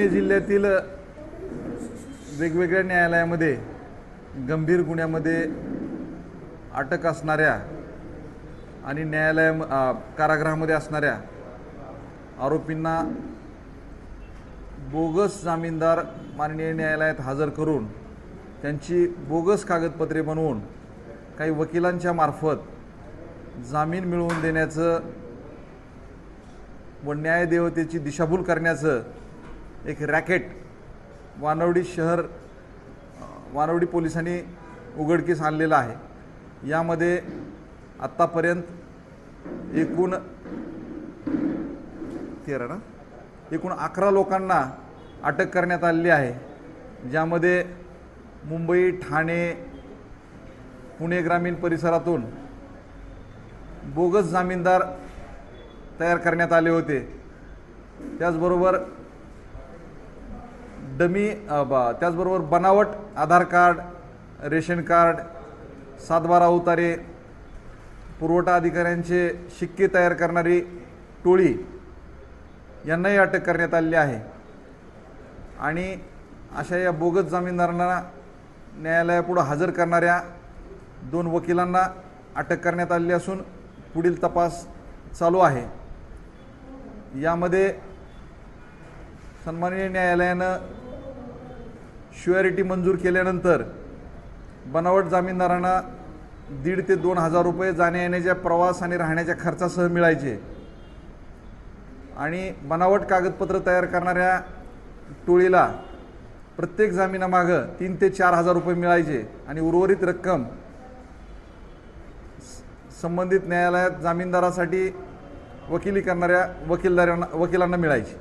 पुणे जिल्ह्यातील वेगवेगळ्या न्यायालयामध्ये गंभीर गुन्ह्यामध्ये अटक असणाऱ्या आणि कारागृहामध्ये असणाऱ्या आरोपींना बोगस जामीनदार माननीय न्यायालयात हजर करून त्यांची बोगस कागदपत्रे बनवून काही वकिलांच्या मार्फत जामीन मिळवून देण्याचं व न्यायदेवतेची दिशाभूल करण्याचं एक रॅकेट वानवडी पोलिसांनी उघडकीस आणलेलं आहे। यामध्ये आत्तापर्यंत एकूण 11 लोकांना अटक करण्यात आलेली आहे, ज्यामध्ये मुंबई, ठाणे, पुणे ग्रामीण परिसरातून बोगस जामीनदार तयार करण्यात आले होते। त्याचबरोबर बनावट आधार कार्ड, रेशन कार्ड, 7/12 उतारे, पुरवठा अधिकाऱ्यांचे शिक्के तयार करणारी टोळी यांनाही अटक करण्यात आलेली आहे। आणि अशा या बोगस जामीनदारांना न्यायालयापुढे हजर करणाऱ्या 2 वकिलांना अटक करण्यात आलेली असून पुढील तपास चालू आहे। यामध्ये सन्माननीय न्यायालयानं श्युअरिटी मंजूर केल्यानंतर बनावट जामीनदारांना 1,500 ते 2,000 रुपये जाण्या येण्याच्या प्रवास आणि राहण्याच्या खर्चासह मिळायचे आणि बनावट कागदपत्र तयार करणाऱ्या टोळीला प्रत्येक जामिनामागं 3,000 ते 4,000 रुपये मिळायचे आणि उर्वरित रक्कम संबंधित न्यायालयात जामीनदारासाठी वकिली करणाऱ्या वकिलांना मिळायची।